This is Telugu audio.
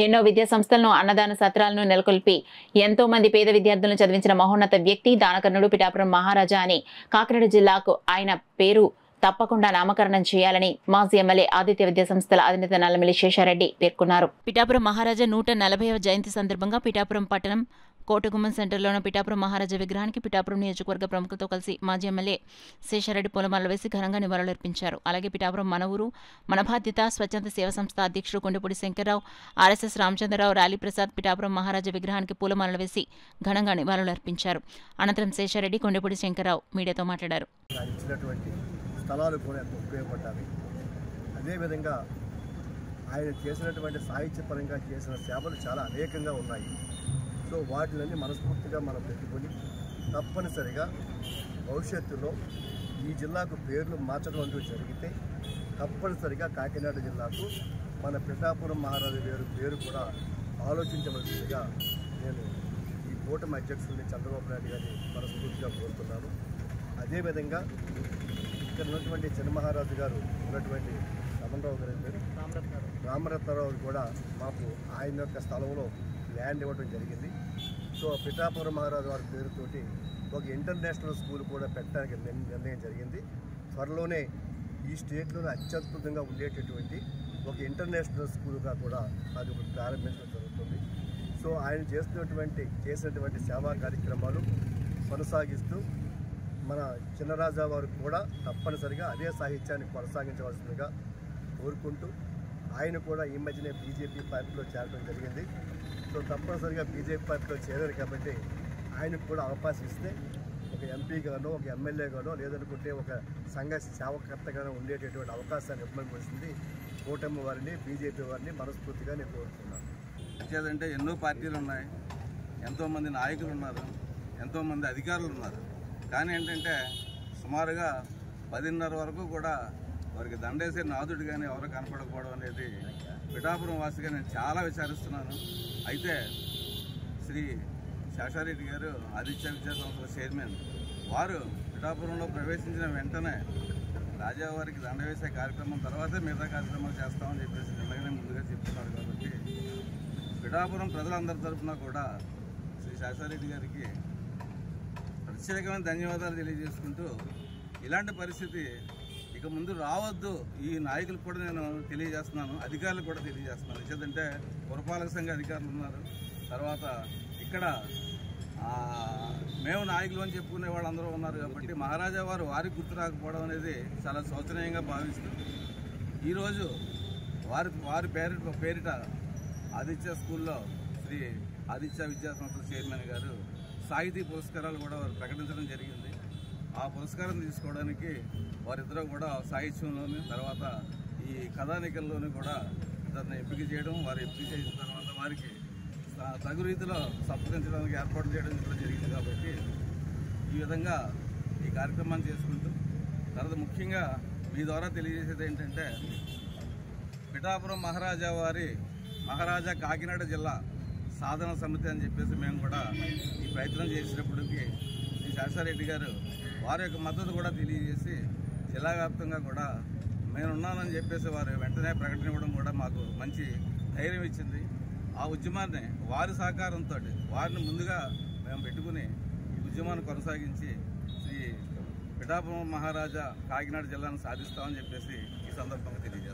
ఎన్నో విద్యా సంస్థలను అన్నదాన సత్రాలను నెలకొల్పి ఎంతో మంది పేద విద్యార్థులను చదివించిన మహోన్నత వ్యక్తి దానకర్ణుడు పిఠాపురం మహారాజా అని కాకినాడ జిల్లాకు ఆయన పేరు తప్పకుండా నామకరణం చేయాలని మాజీ ఎమ్మెల్యే ఆదిత్య విద్యా సంస్థల అధినేత నల్లమిల్లి శేషారెడ్డి పేర్కొన్నారు. పిఠాపురం మహారాజా 140వ జయంతి సందర్భంగా పిఠాపురం పట్టణం కోటగుమ్మం సెంటర్లోని పిఠాపురం మహారాజా విగ్రహానికి పిఠాపురం నియోజకవర్గ ప్రముఖులతో కలిసి మాజీ ఎమ్మెల్యే శేషారెడ్డి పూలమాలలు వేసి ఘనంగా నివాళులర్పించారు. అలాగే పిఠాపురం మన ఊరు మన బాధ్యత స్వచ్ఛంద సేవా సంస్థ అధ్యక్షుడు కొండపూడి శంకర్రావు, ఆర్ఎస్ఎస్ రామచంద్రరావు, రాలి ప్రసాద్ పిఠాపురం మహారాజా విగ్రహానికి పూలమాలలు వేసి ఘనంగా నివాళులర్పించారు. అనంతరం శేషారెడ్డి, కొండపూడి శంకర్రావు మీడియాతో మాట్లాడారు. స్థలాలు కూడా ఎంతో ఉపయోగపడ్డాయి. అదేవిధంగా ఆయన చేసినటువంటి సాహిత్యపరంగా చేసిన సేవలు చాలా అనేకంగా ఉన్నాయి. సో వాటిలన్నీ మనస్ఫూర్తిగా మనం పెట్టుకొని తప్పనిసరిగా భవిష్యత్తులో ఈ జిల్లాకు పేర్లు మార్చడం అంటూ జరిగితే తప్పనిసరిగా కాకినాడ జిల్లాకు మన పిఠాపురం మహారాజు పేరు కూడా ఆలోచించవలసిందిగా నేను ఈ కూటమి అధ్యక్షుడిని చంద్రబాబు నాయుడు గారిని మనస్ఫూర్తిగా కోరుతున్నాను. అదేవిధంగా ఇక్కడ ఉన్నటువంటి చిన్న మహారాజు గారు ఉన్నటువంటి రమణరావు గారి పేరు రామరత్నరావు కూడా మాకు ఆయన యొక్క స్థలంలో ల్యాండ్ ఇవ్వడం జరిగింది. సో పిఠాపురం మహారాజు వారి పేరుతోటి ఒక ఇంటర్నేషనల్ స్కూల్ కూడా పెట్టడానికి నిర్ణయం జరిగింది. త్వరలోనే ఈ స్టేట్లోనే అత్యద్భుతంగా ఉండేటటువంటి ఒక ఇంటర్నేషనల్ స్కూల్గా కూడా అది ప్రారంభించడం జరుగుతుంది. సో ఆయన చేసినటువంటి సేవా కార్యక్రమాలు కొనసాగిస్తూ మన చిన్నరాజా వారు కూడా తప్పనిసరిగా అదే సాహిత్యాన్ని కొనసాగించవలసిందిగా కోరుకుంటూ ఆయన కూడా ఈ మధ్యనే బీజేపీ పార్టీలో చేరడం జరిగింది. సో తప్పనిసరిగా బీజేపీ పార్టీలో చేరారు కాబట్టి ఆయనకు కూడా అవకాశం ఇస్తే ఒక ఎంపీగానో ఒక ఎమ్మెల్యేగానో లేదనుకుంటే ఒక సంఘ సేవకర్తగానో ఉండేటటువంటి అవకాశాన్ని ఇవ్వవలసింది కూటమి వారిని బీజేపీ వారిని మనస్ఫూర్తిగా నేను కోరుతున్నాను. వచ్చేదంటే ఎన్నో పార్టీలు ఉన్నాయి, ఎంతోమంది నాయకులు ఉన్నారు, ఎంతోమంది అధికారులు ఉన్నారు. కానీ ఏంటంటే సుమారుగా 10:30 వరకు కూడా వారికి దండేసే నాదుడు కానీ ఎవరు కనపడకపోవడం అనేది పిఠాపురం వాసిగా నేను చాలా విచారిస్తున్నాను. అయితే శ్రీ శేషారెడ్డి గారు ఆదిత్య విద్యా సంస్థల చైర్మన్ వారు పిఠాపురంలో ప్రవేశించిన వెంటనే రాజావారికి దండ వేసే కార్యక్రమం తర్వాతే మిగతా కార్యక్రమాలు చేస్తామని చెప్పేసి నిన్నగానే ముందుగా చెప్తున్నారు. కాబట్టి పిఠాపురం ప్రజలందరి తరఫున కూడా శ్రీ శేషారెడ్డి గారికి ప్రత్యేకమైన ధన్యవాదాలు తెలియజేసుకుంటూ ఇలాంటి పరిస్థితి ఇక ముందు రావద్దు ఈ నాయకులకు కూడా నేను తెలియజేస్తున్నాను, అధికారులకు కూడా తెలియజేస్తున్నాను. ఎందుకంటే పురపాలక సంఘ అధికారులు ఉన్నారు, తర్వాత ఇక్కడ మేము నాయకులు అని చెప్పుకునే వాళ్ళందరూ ఉన్నారు. కాబట్టి మహారాజా వారికి గుర్తు రాకపోవడం అనేది చాలా శోచనీయంగా భావిస్తూ ఈరోజు వారి పేరిట ఆదిత్య స్కూల్లో శ్రీ ఆదిత్య విద్యా సంస్థల చైర్మన్ గారు సాహితీ పురస్కారాలు కూడా వారు ప్రకటించడం జరిగింది. ఆ పురస్కారం తీసుకోవడానికి వారిద్దరూ కూడా సాహిత్యంలోని తర్వాత ఈ కథానికల్లోని కూడా ఇద్దరిని ఎంపిక చేయడం, వారు ఎంపిక చేసిన తర్వాత వారికి తగు రీతిలో సత్కరించడానికి ఏర్పాటు చేయడం కూడా జరిగింది. కాబట్టి ఈ విధంగా ఈ కార్యక్రమాన్ని చేసుకుంటూ తర్వాత ముఖ్యంగా మీ ద్వారా తెలియజేసేది ఏంటంటే పిఠాపురం మహారాజా కాకినాడ జిల్లా సాధన సమితి అని చెప్పేసి మేము కూడా ఈ ప్రయత్నం చేసినప్పటికీ శ్రీ శేషారెడ్డి గారు వారి యొక్క మద్దతు కూడా తెలియజేసి జిల్లా వ్యాప్తంగా కూడా నేనున్నానని చెప్పేసి వారు వెంటనే ప్రకటన ఇవ్వడం కూడా మాకు మంచి ధైర్యం ఇచ్చింది. ఆ ఉద్యమాన్ని వారి సహకారంతో వారిని ముందుగా మేము పెట్టుకుని ఈ ఉద్యమాన్ని కొనసాగించి శ్రీ పిఠాపురం మహారాజా కాకినాడ జిల్లాను సాధిస్తామని చెప్పేసి ఈ సందర్భంగా తెలియజేస్తాం.